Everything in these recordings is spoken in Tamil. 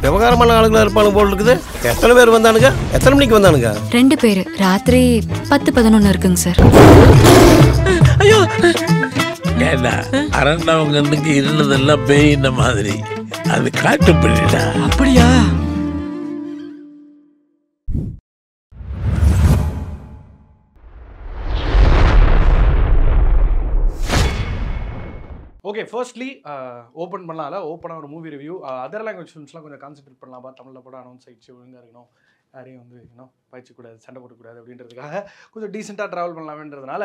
விவகாரமான ஆளுங்களா இருப்பாங்க போல இருக்குது. எத்தனை பேர் வந்தானுங்க? எத்தனை மணிக்கு வந்தானுங்க? 2 பேர். ராத்திரி 10-11 இருக்குங்க சார். ஐயோ ஏண்டா அரண்டவங்களுக்கு இருந்ததெல்லாம் பேயின மாதிரி அது காட்டுப்படிடா. அப்படியா? ஓகே, ஃபர்ஸ்ட்லி ஓப்பன் பண்ணலாம்ல. ஓப்பனாக ஒரு மூவி ரிவ்யூ. அதர் லாங்குவேஜ் ஃபிலிம்ஸ்லாம் கொஞ்சம் கான்சென்ட்ரேட் பண்ணலாமா? தமிழில் படம் அனௌன்ஸ் ஆயிடுச்சு, ஒழுங்காக இருக்கணும், யாரையும் வந்து பயிற்சிக்கூடாது, சண்டை போடக்கூடாது அப்படின்றதுக்காக கொஞ்சம் டீசெண்டாக ட்ராவல் பண்ணலாமேன்றதுனால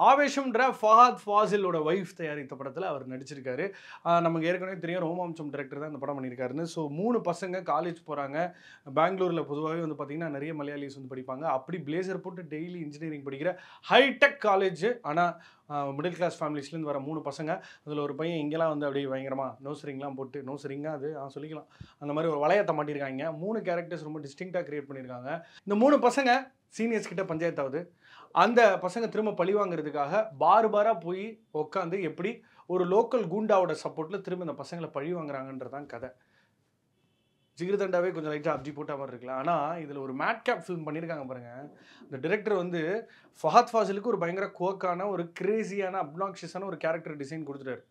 ஆவேஷம்ன்ற ஃபஹத் ஃபாசிலோட ஒய்ஃப் தயாரித்த படத்தில் அவர் நடிச்சிருக்காரு. நமக்கு ஏற்கனவே தெரியும் ரோமாஞ்சம் டைரக்டர் தான் இந்த படம் பண்ணியிருக்காருன்னு. ஸோ 3 பசங்க காலேஜ் போகிறாங்க. பெங்களூரில் பொதுவாகவே வந்து பார்த்திங்கன்னா நிறைய மலையாளிஸ் வந்து படிப்பாங்க. அப்படி பிளேசர் போட்டு டெய்லி இன்ஜினியரிங் படிக்கிற ஹைடெக் காலேஜ். ஆனால் மிடில் கிளாஸ் ஃபேமிலிஸ்லேருந்து வர 3 பசங்க. அதில் ஒரு பையன் இங்கெல்லாம் வந்து அப்படியே பயங்கரமாக நோஸ்ரிங்லாம் போட்டு, நோஸ்ரிங்காக அது சொல்லிக்கலாம், அந்த மாதிரி ஒரு வளையத்தை மாட்டியிருக்காங்க. 3 கேரக்டர்ஸ் ரொம்ப டிஸ்டிங்க்டாக கிரியேட் பண்ணியிருக்காங்க. இந்த 3 பசங்க சீனியர்ஸ் கிட்ட பஞ்சாயத்தாவது அந்த பசங்க திரும்ப பழி வாங்குறதுக்காக பாராக போய் உட்காந்து எப்படி ஒரு லோக்கல் கூண்டாவோட சப்போர்ட்டில் திரும்ப இந்த பசங்களை பழி வாங்குறாங்கன்றதான் கதை. ஜிகிர்தண்டாவே கொஞ்சம் லைட்டாக அப்ஜி போட்ட மாதிரி இருக்கலாம். ஆனால் இதில் ஒரு மேட் கேப் ஃபிலிம் பண்ணியிருக்காங்க பாருங்கள். இந்த டிரெக்டர் வந்து ஃபஹத் ஃபாசிலுக்கு ஒரு பயங்கர கோக்கான, ஒரு கிரேசியான, அப்னாக்ஷியஸான ஒரு கேரக்டர் டிசைன் கொடுத்துட்டாரு.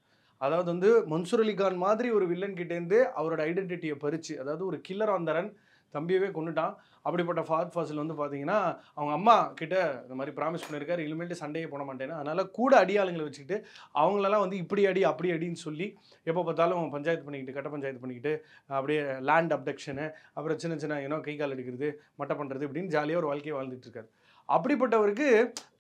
அதாவது வந்து மன்சூர் அலிகான் மாதிரி ஒரு வில்லன் கிட்டேருந்து அவரோட ஐடென்டிட்டியை பறிச்சு, அதாவது ஒரு கில்லர் ஆன் த ரன், தம்பியவே கொண்டுட்டான். அப்படிப்பட்ட ஃபஹத் ஃபாசில் வந்து பார்த்தீங்கன்னா அவங்க அம்மா கிட்ட இந்த மாதிரி ப்ராமிஸ் பண்ணியிருக்காரு, இனிமேட்டு சண்டையே போட மாட்டேன்னு. அதனால் கூட அடியாளுங்களை வச்சுக்கிட்டு அவங்களெல்லாம் வந்து இப்படி அடி அப்படி அடின்னு சொல்லி எப்போ பார்த்தாலும் பஞ்சாயத்து பண்ணிக்கிட்டு, கட்ட பஞ்சாயத்து பண்ணிக்கிட்டு, அப்படியே லேண்ட் அப்டக்ஷனு, அப்புறம் சின்ன சின்ன கை கால் எடுக்கிறது, மட்டை பண்ணுறது இப்படின்னு ஜாலியாக ஒரு வாழ்க்கையை வாழ்ந்துட்டு இருக்காரு. அப்படிப்பட்டவருக்கு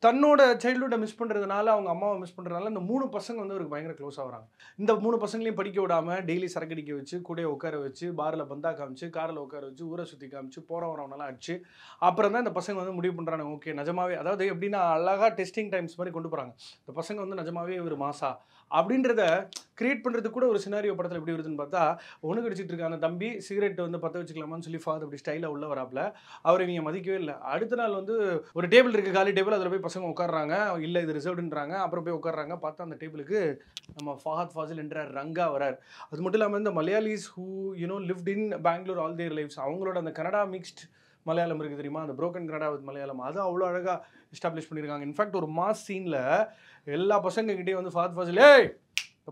தன்னோட சைல்டுஹுட்டை மிஸ் பண்ணுறதுனால, அவங்க அம்மாவை மிஸ் பண்ணுறதுனால இந்த 3 பசங்க வந்து அவருக்கு பயங்கர க்ளோஸ் ஆகிறாங்க. இந்த 3 பசங்களையும் படிக்க விடாமல் டெய்லி சரக்கடிக்க வச்சு, கூட உட்கார வச்சு, பாரில் பந்தா காமிச்சு, காரில் உட்கார வச்சு, ஊரை சுற்றி காமிச்சு, போகிறவனெல்லாம் அடிச்சு, அப்புறம் தான் இந்த பசங்க வந்து முடிவு பண்ணுறாங்க, ஓகே நிஜமாவே, அதாவது எப்படின்னா அழகாக டெஸ்டிங் டைம்ஸ் மாதிரி கொண்டு போகிறாங்க. இந்த பசங்க வந்து நிஜமாவே ஒரு மாசா அப்படின்றத கிரியேட் பண்ணுறதுக்கு கூட ஒரு சினாரியோ படத்தில் எப்படி வருதுன்னு பார்த்தா, ஒன்று கடிச்சிட்டு இருக்க அந்த தம்பி சிகரெட் வந்து பற்ற வச்சுக்கலாமான்னு சொல்லி ஃபாதர் அப்படி ஸ்டைலாக உள்ள வராப்பில் அவர் இவங்க மதிக்கவே இல்லை. அடுத்த நாள் வந்து ஒரு டேபிள் இருக்குது, காலி டேபிள், அதில் போய் பசங்க உட்காடுறாங்க. இல்லை இது ரிசர்வ்டுன்றாங்க. அப்புறம் போய் உட்காடுறாங்க. பார்த்தா அந்த டேபிளுக்கு நம்ம ஃபஹத் ஃபாசில் என்ற ரங்கா வரார். அது மட்டும் இல்லாமல் இந்த Malayalis who lived in Bangalore all their lives, அவங்களோட அந்த கனடா மிக்ஸ்ட் மலையாளம் இருக்குது தெரியுமா, அந்த புரோக்கன் கனடா வித் மலையாளம், அது அவ்வளோ அழகாக எஸ்டாப்ளிஷ் பண்ணியிருக்காங்க. இன்ஃபேக்ட் ஒரு மாஸ் சீனில் எல்லா பசங்ககிட்டே வந்து ஃபஹத் ஃபாசில், ஏய்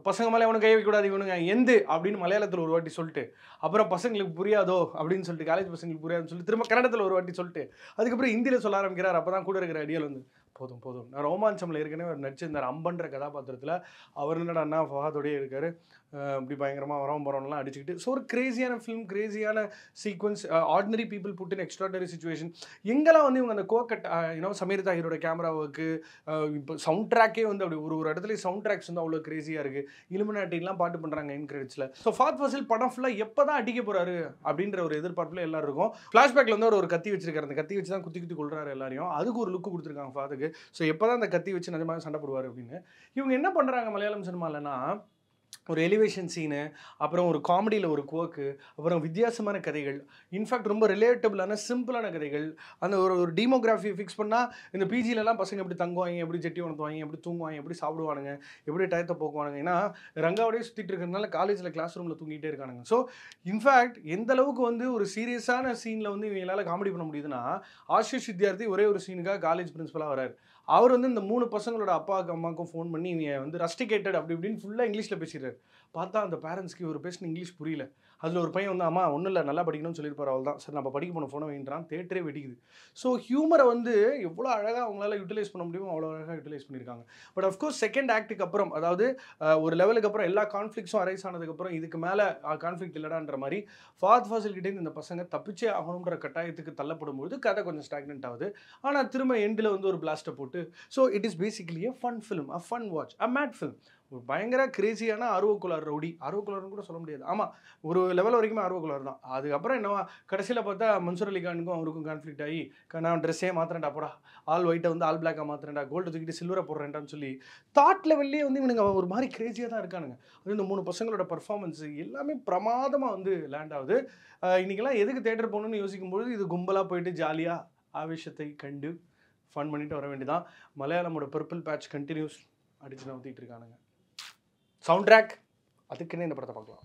பசங்க மேலே இவனு கை வைக்கக்கூடாது, இவனுங்க எந்து அப்படின்னு மலையாளத்தில் ஒரு வாட்டி சொல்லிட்டு, அப்புறம் பசங்களுக்கு புரியாதோ அப்படின்னு சொல்லிட்டு, காலேஜ் பசங்களுக்கு புரியாதுன்னு சொல்லிட்டு திரும்ப கன்னடத்தில் ஒரு வாட்டி சொல்லிட்டு, அதுக்கப்புறம் ஹிந்தியில் சொல்ல ஆரம்பிக்கிறார். அப்போ தான் கூட இருக்கிற ஐடியாவில் வந்து போதும் போதும். நான் ரோமாஞ்சமில் ஏற்கனவே அவர் நடிச்சிருந்தார் அம்பன்ற கதாபாத்திரத்தில். அவர் என்னடா ஃபஹதோடய இருக்கார், இப்படி பயங்கரமாக வரோம் போகிறோம்லாம் அடிச்சுக்கிட்டு. ஸோ ஒரு கிரேசியான ஃபிலிம், கிரேசியான sequence, ordinary people put in extraordinary situation. எங்கெல்லாம் வந்து இவங்க அந்த கோக்கட் சமீர் தாஹிரோட கேமரா ஒர்க்கு, இப்போ சவுண்ட் ட்ராக்கே வந்து அப்படி ஒரு இடத்துல சவுண்ட் ட்ராக்ஸ் வந்து அவ்வளோ கிரேசியாக இருக்குது. இலுமினாட்டிலாம் பாட்டு பண்ணுறாங்க என் கிரெடிட்ஸில். ஸோ ஃபஹத் ஃபாசில் படம் ஃபுல்லாக எப்போ தான் அடிக்க போகிறாரு அப்படின்ற ஒரு எதிர்பார்ப்பில் எல்லாரும் இருக்கும். ஃப்ளாஷ்பேக்கில் வந்து ஒரு கத்தி வச்சிருக்காரு, அந்த கத்தி வச்சு தான் குத்தி குத்தி கொள்றாரு எல்லாரையும். அதுக்கு ஒரு லுக்கு கொடுத்துருக்காங்க ஃபாதுக்கு. ஸோ எப்போ தான் அந்த கத்தி வச்சு நிஜமாக சண்டை போடுவார் அப்படின்னு. இவங்க என்ன பண்ணுறாங்க மலையாளம் சினிமாலன்னா, ஒரு எலிவேஷன் சீனு, அப்புறம் ஒரு காமெடியில் ஒரு குவர்க்கு, அப்புறம் வித்தியாசமான கதைகள், இன்ஃபேக்ட் ரொம்ப ரிலேட்டபிளான சிம்பிளான கதைகள். அந்த ஒரு டீமோகிராஃபியை ஃபிக்ஸ் பண்ணால் இந்த பிஜிலலாம் பசங்க எப்படி தங்குவாங்க, எப்படி ஜெட்டி உணர்த்துவாங்க, எப்படி தூங்குவாங்க, எப்படி சாப்பிடுவானுங்க, எப்படி டயத்தை போக்குவானுங்க. ஏன்னா ரங்காவோடய சுற்றிட்டு இருக்கிறதுனால காலேஜில் கிளாஸ் ரூமில் தூங்கிட்டே இருக்கானுங்க. ஸோ இன்ஃபேக்ட் எந்த அளவுக்கு வந்து ஒரு சீரியஸான சீனில் வந்து இவங்களால் காமெடி பண்ண முடியுதுன்னா, ஆஷிஷ் வித்யார்த்தி ஒரே ஒரு சீனுக்காக காலேஜ் பிரின்சிபலாக வராரு. அவர் வந்து இந்த 3 பசங்களோட அப்பாவுக்கு அம்மாவுக்கும் ஃபோன் பண்ணி இவங்க வந்து ரஸ்டிகேட்டட் அப்படி இப்படின்னு ஃபுல்லாக இங்கிலீஷில் பேசிடுறாரு. பார்த்தா அந்த பேரண்ட்ஸ்க்கு இவர் பேசின இங்கிலீஷ் புரியல. அதில் ஒரு பையன் வந்து அம்மா ஒன்றும் இல்லை நல்லா படிக்கணும்னு சொல்லியிருப்பார், அவள் தான் சரி நம்ம படிக்க போன ஃபோனை வைன்றான், தேட்டரே வெடிக்குது. ஸோ ஹியூமரை வந்து எவ்வளோ அழகாக அவங்களால யூட்டிலைஸ் பண்ண முடியுமோ அவ்வளோ அழகாக யூட்டிலைஸ் பண்ணியிருக்காங்க. பட் அஃப்கோர்ஸ் செகண்ட் ஆக்டுக்கு அப்புறம், அதாவது ஒரு லெவலுக்கு அப்புறம் எல்லா கான்ஃப்ளிக்ஸும் அரைஸ் ஆனதுக்கப்புறம் இதுக்கு மேலே கான்ஃப்ளிக்ட் இல்லடான்ற மாதிரி ஃபஹத் ஃபாசில் கிட்டேருந்து இந்த பசங்க தப்பிச்சே ஆகணுன்ற கட்டாயத்துக்கு தள்ளப்படும்போது கதை கொஞ்சம் ஸ்டாக்னென்ட் ஆகுது. ஆனால் திரும்ப எண்டில் வந்து ஒரு பிளாஸ்ட்டை போட்டு, so it is basically a fun film, a fun watch, a mad film. ஒரு பயங்கர கிரேசியான ஆர்வக்குளார் ரவுடி, ஆர்வக்குளார்னு கூட சொல்ல முடியாது, ஆமாம் ஒரு லெவல் வரைக்குமே ஆர்வக்குளார் தான். அதுக்கப்புறம் என்னவா கடைசியில் பார்த்தா மன்சூர் அலிகானுக்கும் அவருக்கும் கான்ஃப்ளிக்ட் ஆகி, நான் ட்ரெஸ்ஸே மாத்திரேன்டா போடா, ஆல் ஒயிட்டை வந்து ஆல் பிளாக்காக மாத்திரேன்டா, கோல்டு தூக்கிட்டு சில்வரை போடுறேன்டான்னு சொல்லி தாட் லெவல்லே வந்து இவனுங்க ஒரு மாதிரி கிரேசியாக தான் இருக்கானுங்க. அது இந்த 3 பசங்களோட பர்ஃபார்மன்ஸ் எல்லாமே பிரமாதமாக வந்து லேண்ட் ஆகுது. இன்றைக்கெல்லாம் எதுக்கு தேட்டர் போகணுன்னு யோசிக்கும்போது இது கும்பலாக போயிட்டு ஜாலியாக ஆவேசத்தை கண்டு ஃபன் பண்ணிட்டு வர வேண்டியதான். மலையாளமோட பர்பிள் பேட்ச் கண்டினியூஸ் அடிச்சு நவுத்திட்டு இருக்கானுங்க. சவுண்ட் ட்ராக் அதுக்குன்னே இந்த படத்தை பார்க்கலாம்.